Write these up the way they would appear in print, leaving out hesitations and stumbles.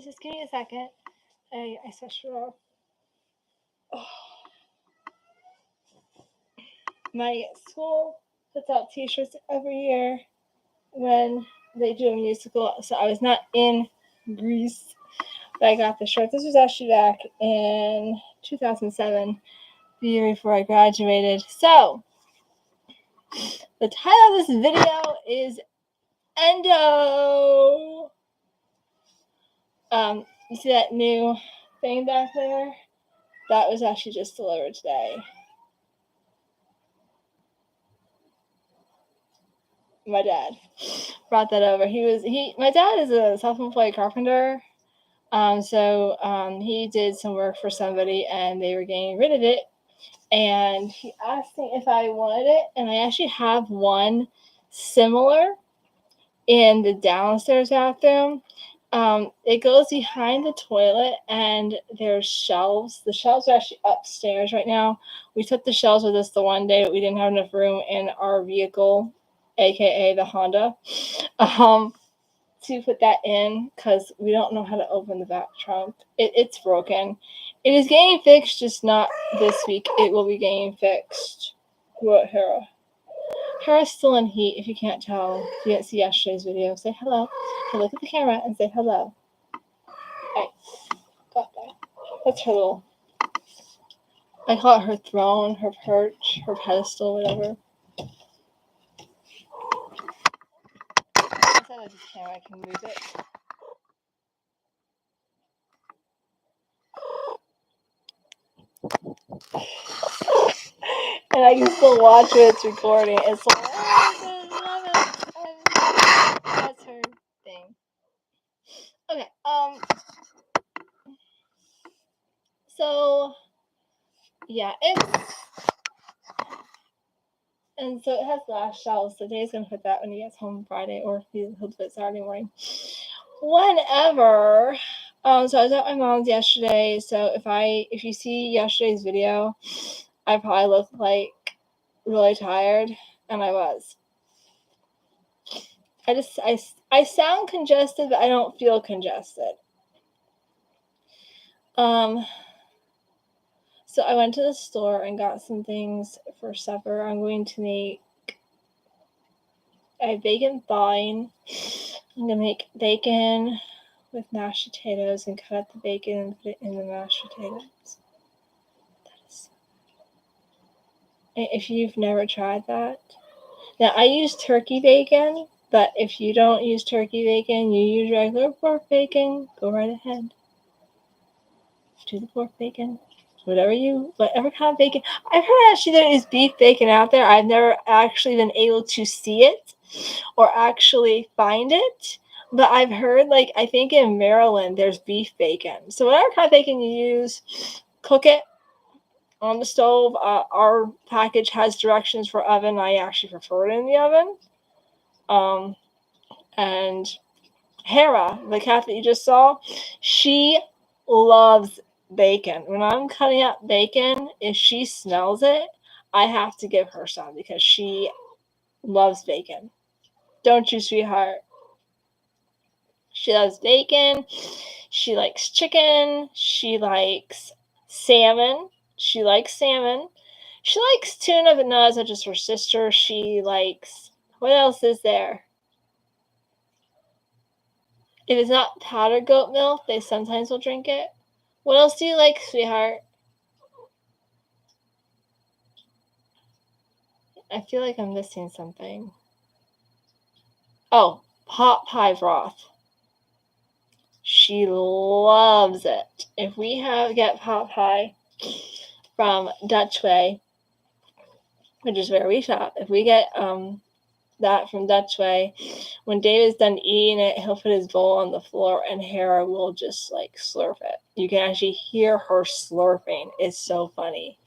guys, just give me a second. I switched it off. Oh. My school puts out t-shirts every year when they do a musical, so I was not in Greece, but I got the shirt. This was actually back in 2007, the year before I graduated. So, the title of this video is Endo. You see that new thing back there? That was actually just delivered today. My dad brought that over. My dad is a self-employed carpenter. So he did some work for somebody and they were getting rid of it. And he asked me if I wanted it. And I actually have one similar in the downstairs bathroom. It goes behind the toilet and there's shelves. The shelves are actually upstairs right now. We took the shelves with us the one day, but we didn't have enough room in our vehicle, aka the Honda, to put that in because we don't know how to open the back trunk. It's broken. It is getting fixed, just not this week. It will be getting fixed. What, Hera? Hera's still in heat, if you can't tell. If you didn't see yesterday's video, say hello. Okay, look at the camera and say hello. Alright, got that. That's her little... I call it her throne, her perch, her pedestal, whatever. Instead of this camera, I can move it. And I can still watch when it's recording. It's like, oh, I love it. That's her thing. Okay, so, yeah, and so it has glass shelves, so Dave's gonna put that when he gets home Friday, or he'll do it Saturday morning. Whenever, so I was at my mom's yesterday, so if you see yesterday's video, I probably look like really tired, and I was. I sound congested, but I don't feel congested. So I went to the store and got some things for supper. I'm going to make a bacon thawing. I'm going to make bacon with mashed potatoes and cut up the bacon and put it in the mashed potatoes. That is so good. If you've never tried that. Now, I use turkey bacon, but if you don't use turkey bacon, you use regular pork bacon, go right ahead. Do the pork bacon. Whatever kind of bacon. I've heard actually there is beef bacon out there. I've never actually been able to see it or actually find it. But I've heard, I think in Maryland, there's beef bacon. So whatever kind of bacon you use, cook it on the stove. Our package has directions for oven. I actually prefer it in the oven. And Hera, the cat that you just saw, she loves bacon. When I'm cutting up bacon, if she smells it, I have to give her some because she loves bacon. Don't you, sweetheart? She loves bacon. She likes chicken. She likes salmon. She likes salmon. She likes tuna, but not as much as her sister. She likes... What else is there? If it's not powdered goat milk, they sometimes will drink it. What else do you like, sweetheart? I feel like I'm missing something. Oh, pot pie broth. She loves it. If we get pot pie from Dutch Way, which is where we shop, if we get that from Dutch Way, when David's done eating it, he'll put his bowl on the floor and Hera will just slurp it. You can actually hear her slurping. It's so funny.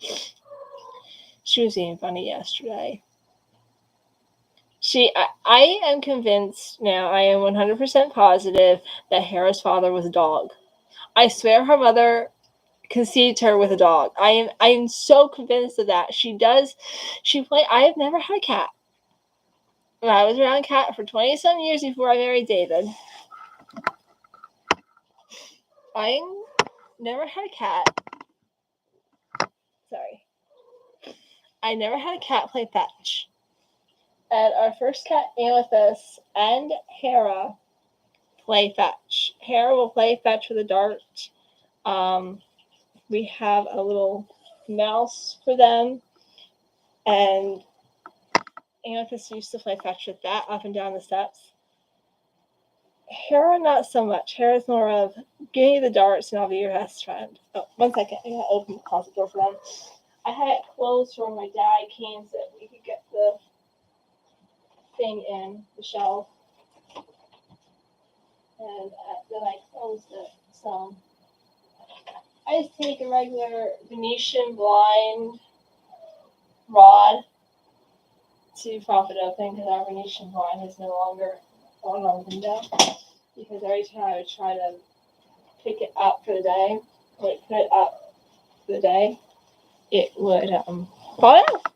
She was being funny yesterday. I am convinced now, I am 100% positive that Hera's father was a dog. I swear her mother conceived her with a dog. I am so convinced of that. I have never had a cat. And I was around a cat for 20-some years before I married David. I never had a cat. Sorry. I never had a cat play fetch. And our first cat, Amethyst, and Hera play fetch. Hera will play fetch with a dart. We have a little mouse for them. And Amethyst used to play fetch with that up and down the steps. Hera, not so much. Hera's more of, give me the darts and I'll be your best friend. Oh, 1 second. I gotta open the closet door for them. I had it closed when my dad came so that we could get the thing in the shelf. And then I closed it. So I just take a regular Venetian blind rod to prop it open because our Venetian blind is no longer on our window. Because every time I would try to pick it up for the day, like put it up for the day, it would fall out.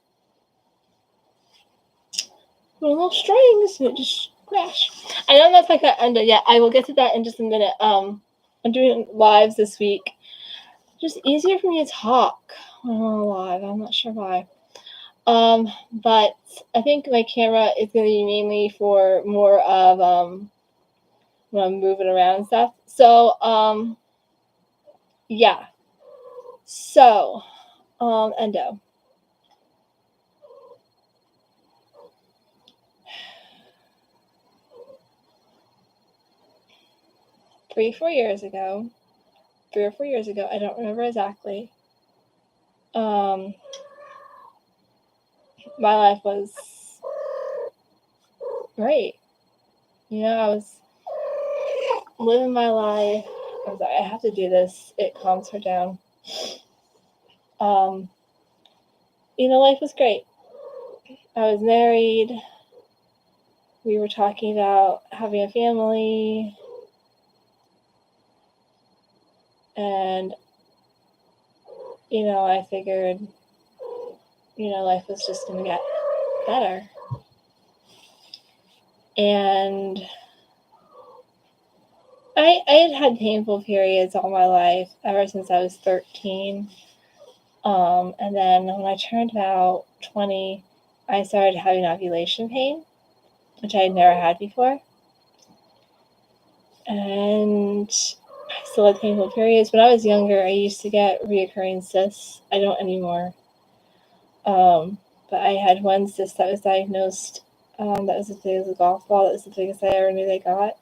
Little strings and it just crash. I know that's like that Endo yet. I will get to that in just a minute. I'm doing lives this week. Just easier for me to talk when I'm on live. I'm not sure why. But I think my camera is going to be mainly for more of when I'm moving around and stuff. So yeah. So Endo. 3 or 4 years ago, I don't remember exactly. My life was great. You know, I was living my life. I'm sorry, I have to do this. It calms her down. You know, life was great. I was married. We were talking about having a family. And, you know, I figured, you know, life was just going to get better. And I had painful periods all my life, ever since I was 13. And then when I turned about 20, I started having ovulation pain, which I had never had before. And I still had painful periods. When I was younger, I used to get reoccurring cysts. I don't anymore. But I had one cyst that was diagnosed. That was as big as a golf ball. That was the biggest I ever knew they got.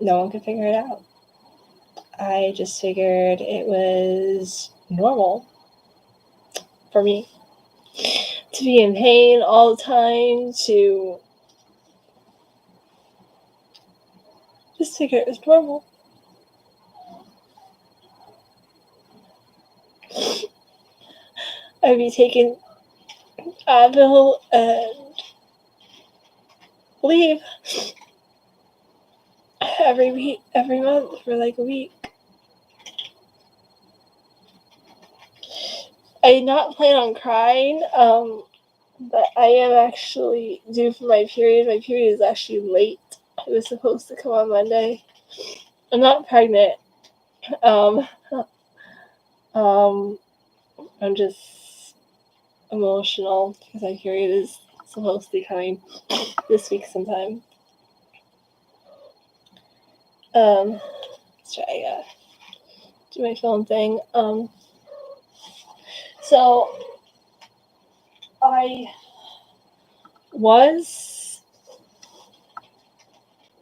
No one could figure it out. I just figured it was normal for me to be in pain all the time, to just figure it was normal. I'd be taking Advil and leave every month for like a week. I did not plan on crying, but I am actually due for my period. My period is actually late. It was supposed to come on Monday. I'm not pregnant. I'm just emotional because my period is supposed to be coming this week sometime. Let's try do my phone thing. So I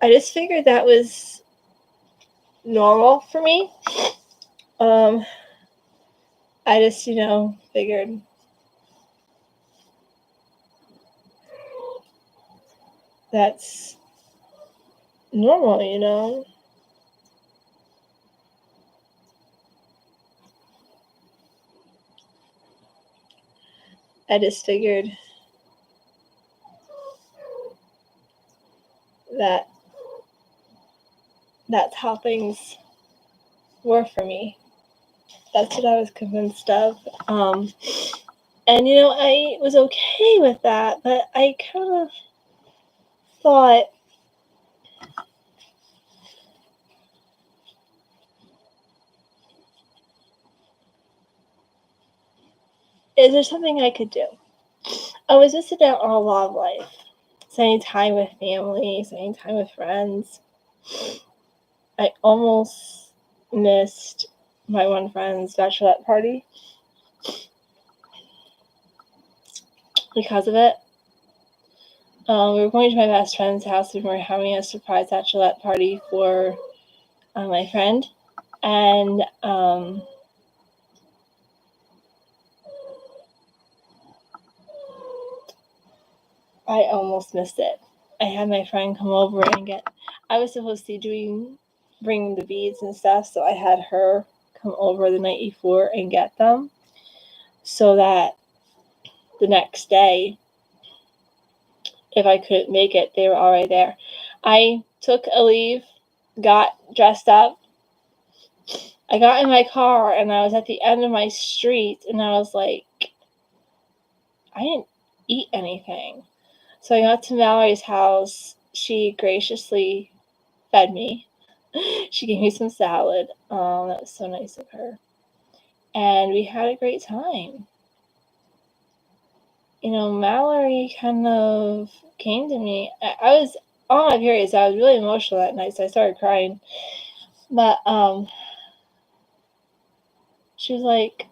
just figured that was normal for me. I just, figured that's normal, I just figured that that's how things were for me. That's what I was convinced of. And, I was okay with that, but I kind of thought, is there something I could do? I was missing out on a lot of life. Spending time with family, spending time with friends. I almost missed my one friend's bachelorette party because of it. We were going to my best friend's house and we were having a surprise bachelorette party for my friend. And I almost missed it. I had my friend come over and I was supposed to be bringing the beads and stuff, so I had her come over the night before and get them so that the next day, if I couldn't make it, they were already there. I took a leave, got dressed up. I got in my car and I was at the end of my street and I was like, I didn't eat anything. So I got to Mallory's house. She graciously fed me. She gave me some salad. That was so nice of her. And we had a great time. Mallory kind of came to me. I was on my period, so I was really emotional that night, so I started crying. But she was like,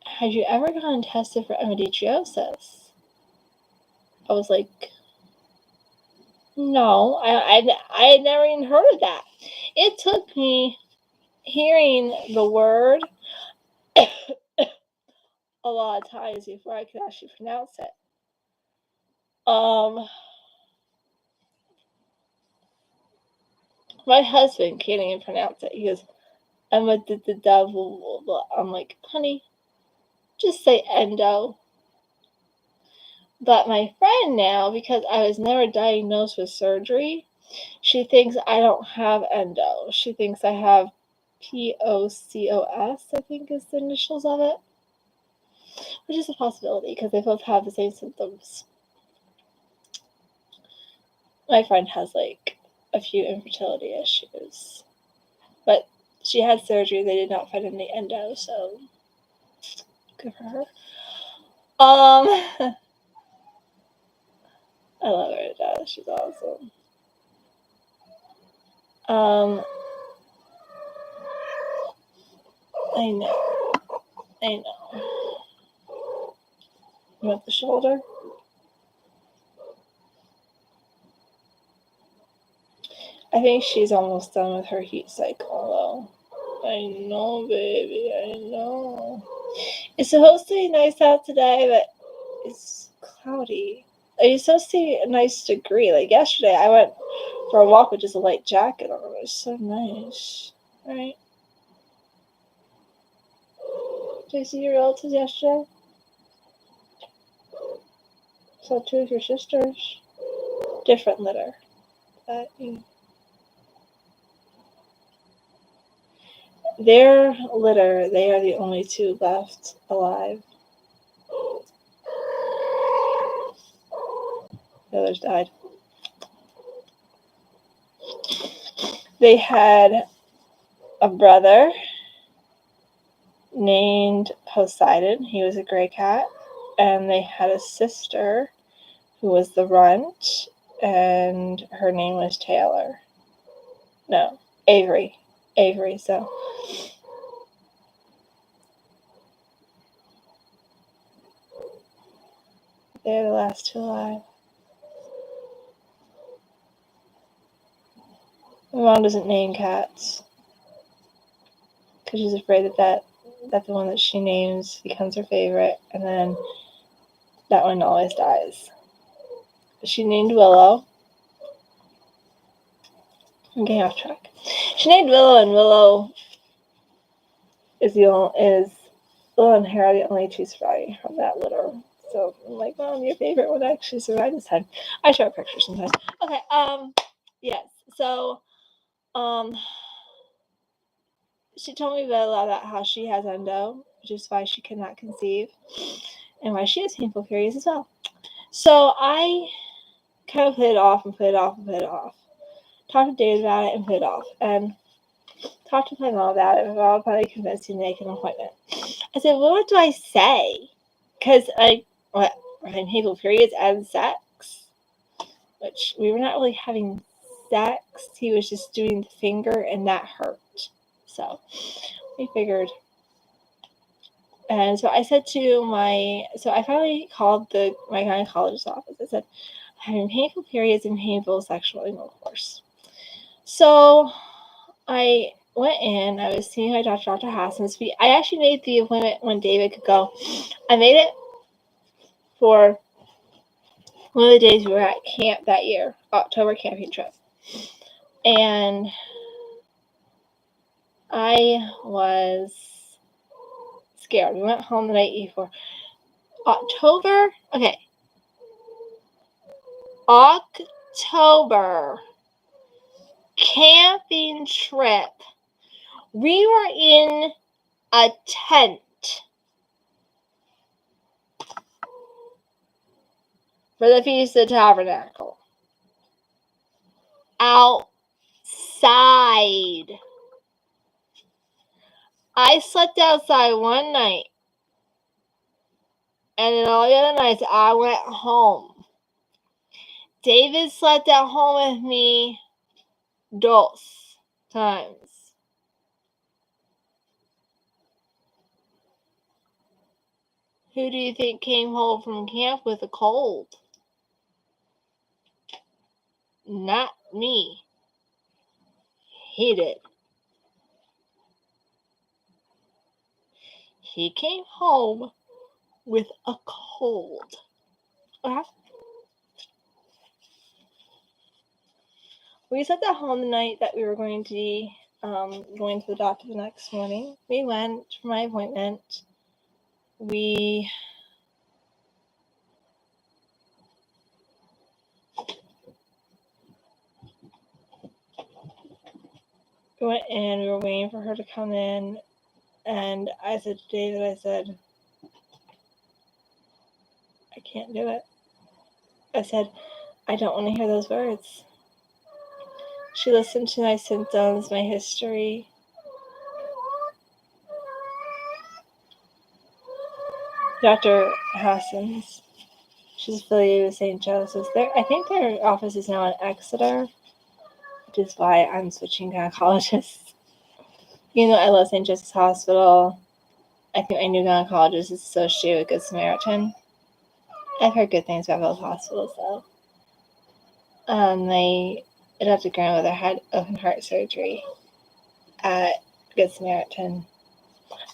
"Have you ever gotten tested for endometriosis?" I was like, "No, I had never even heard of that." It took me hearing the word a lot of times before I could actually pronounce it. My husband can't even pronounce it. He goes, I'm a the devil. I'm like, honey, just say endo. But my friend now, because I was never diagnosed with surgery, she thinks I don't have endo. She thinks I have POCOS, I think is the initials of it. Which is a possibility because they both have the same symptoms. My friend has like a few infertility issues. But she had surgery, they did not find any endo, so good for her. I love her to death. She's awesome. I know. You want the shoulder? I think she's almost done with her heat cycle, though. I know, baby. I know. It's supposed to be nice out today, but it's cloudy. It's supposed to be a nice degree. Like yesterday, I went for a walk with just a light jacket on. It was so nice, right? Did you see your relatives yesterday? Saw two of your sisters. Different litter. But their litter, they are the only two left alive. The others died. They had a brother named Poseidon. He was a gray cat. And they had a sister who was the runt, and her name was Taylor. No, Avery. Avery, so. They're the last two alive. My mom doesn't name cats because she's afraid that the one that she names becomes her favorite, and then that one always dies. She named Willow. I'm getting off track. She named Willow, and Willow Willow and Hera the only two surviving from that litter. So I'm like, Mom, your favorite one actually survived this time. I show a picture sometimes. Okay, yes. So, she told me about how she has endo, which is why she cannot conceive, and why she has painful periods as well. So I kind of put it off and put it off and put it off. Talked to David about it and put it off. And talked to my mom about it, and my mom finally convinced me to make an appointment. I said, well, what do I say? Because we're having painful periods and sex, which we were not really having sex. He was just doing the finger, and that hurt. So we figured. And so I said to I finally called my gynecologist's office. I said, I'm having painful periods and painful sexual intercourse. So I went in. I was seeing my doctor, Dr. Hassens. I actually made the appointment when David could go. I made it for one of the days we were at camp that year, October camping trip. And I was scared. We went home the night before. October camping trip. We were in a tent for the Feast of the Tabernacle. Outside. I slept outside one night, and then all the other nights I went home. David slept at home with me dos times. Who do you think came home from camp with a cold? Not me. He did. He came home with a cold. We slept at home the night that we were going to be going to the doctor the next morning. We went for my appointment. We went in. We were waiting for her to come in. And I said to David, I can't do it. I said, I don't want to hear those words. She listened to my symptoms, my history. Dr. Hassens, she's affiliated with St. Joseph's. I think their office is now in Exeter, which is why I'm switching gynecologists. You know, I love St. Joseph's Hospital. I think my new gynecologist is associated with Good Samaritan. I've heard good things about both hospitals, though. My adopted grandmother had open heart surgery at Good Samaritan.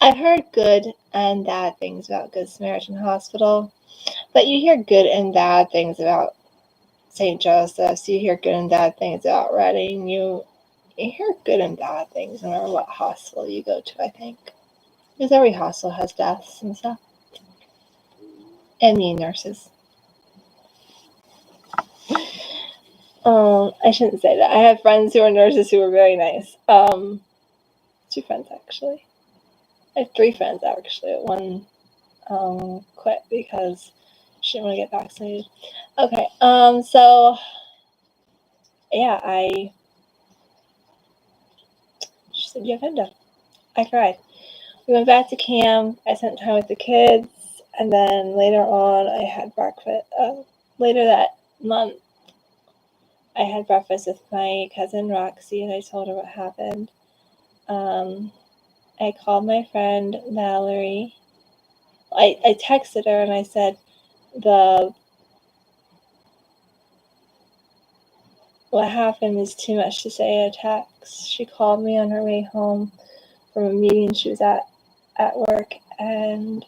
I've heard good and bad things about Good Samaritan Hospital, but you hear good and bad things about St. Joseph's. You hear good and bad things about Reading. You hear good and bad things no matter what hospital you go to, I think. Because every hospital has deaths and stuff. And mean nurses. I shouldn't say that. I have friends who are nurses who are very nice. 2 friends, actually. I have 3 friends, actually. One quit because she didn't want to get vaccinated. Okay, so, yeah, she said, you have Endo. I cried. We went back to camp. I spent time with the kids. And then later on, I had breakfast. Later that month, I had breakfast with my cousin Roxy, and I told her what happened. I called my friend Mallory. I texted her and I said, what happened is too much to say in a text. She called me on her way home from a meeting she was at work, and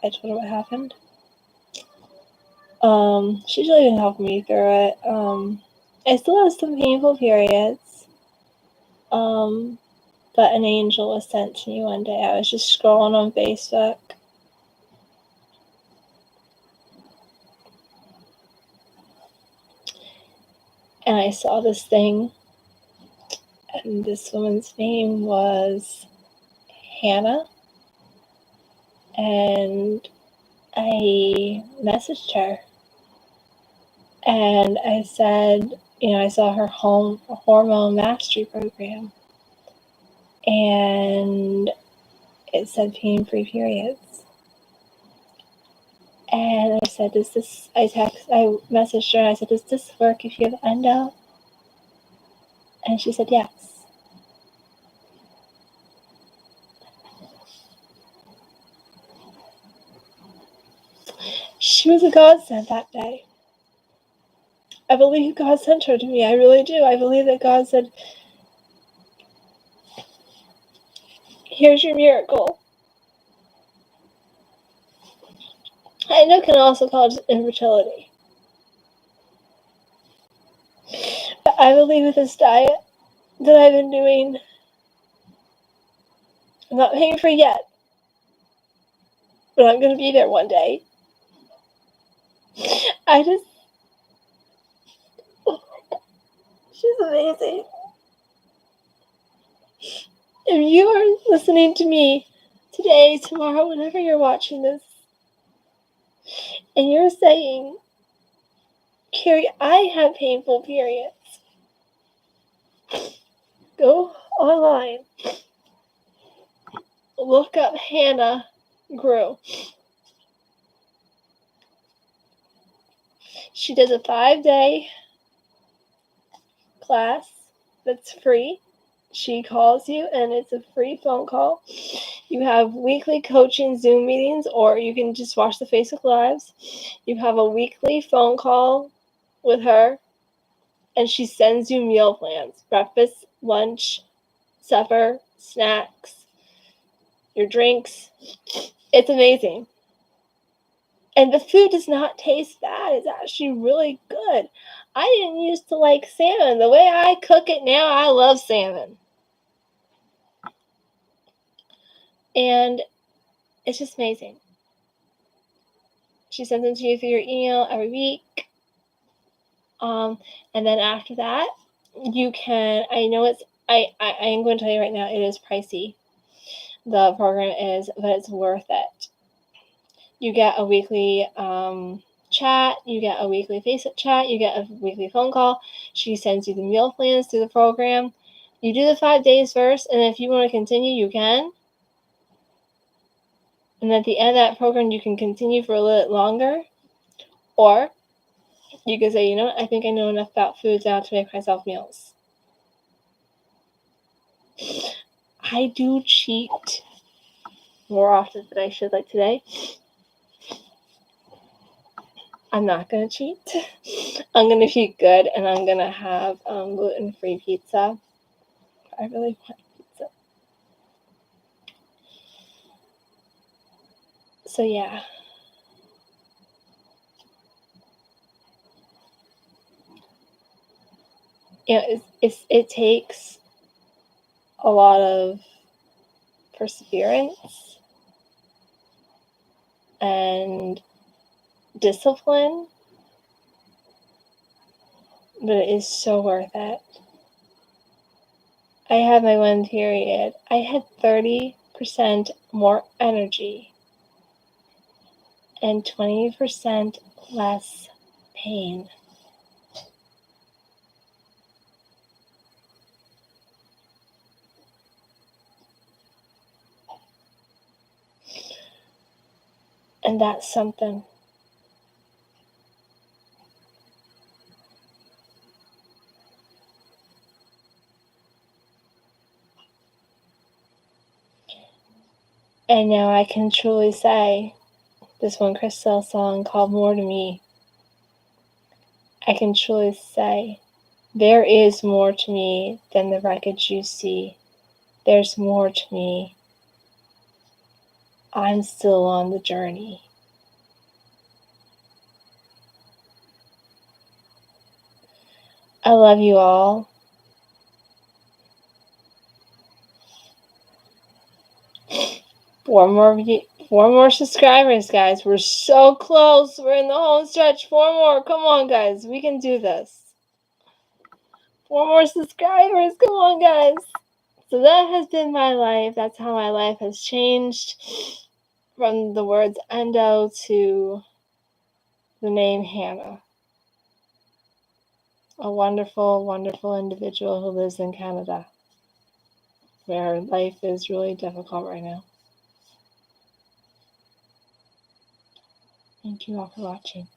I told her what happened. She's really been helping me through it. I still have some painful periods. But an angel was sent to me one day. I was just scrolling on Facebook. And I saw this thing. And this woman's name was Hannah. And I messaged her. And I said, I saw her hormone mastery program, and it said pain-free periods. And I said, I messaged her and I said, does this work if you have endo? And she said, yes. She was a godsend that day. I believe God sent her to me. I really do. I believe that God said, here's your miracle. Endo can also cause infertility. But I believe with this diet that I've been doing, I'm not paying for it yet, but I'm going to be there one day. She's amazing. If you are listening to me today, tomorrow, whenever you're watching this, and you're saying, Carrie, I have painful periods, go online, look up Hannah Grew. She does a 5-day class that's free. She calls you, and it's a free phone call. You have weekly coaching Zoom meetings, or you can just watch the Facebook Lives. You have a weekly phone call with her, and she sends you meal plans: breakfast, lunch, supper, snacks, your drinks. It's amazing. And the food does not taste bad. It's actually really good. I didn't used to like salmon. The way I cook it now, I love salmon. And it's just amazing. She sends them to you through your email every week. And then after that, you can, I know I am going to tell you right now, it is pricey. The program is, but it's worth it. You get a weekly chat, you get a weekly Facebook chat, you get a weekly phone call. She sends you the meal plans through the program. You do the 5 days first, and if you want to continue, you can. And at the end of that program, you can continue for a little bit longer. Or you can say, I think I know enough about foods now to make myself meals. I do cheat more often than I should, like today. I'm not going to cheat. I'm going to eat good, and I'm going to have gluten-free pizza. I really want pizza. So, yeah. It takes a lot of perseverance and discipline, but it is so worth it. I had my one period. I had 30% more energy and 20% less pain. And that's something. And now I can truly say, this one Crystal song called More to Me, I can truly say, there is more to me than the wreckage you see. There's more to me. I'm still on the journey. I love you all. Four more subscribers, guys. We're so close. We're in the home stretch. 4 more. Come on, guys. We can do this. 4 more subscribers. Come on, guys. So that has been my life. That's how my life has changed from the words Endo to the name Hannah. a wonderful, wonderful individual who lives in Canada, where life is really difficult right now. Thank you all for watching.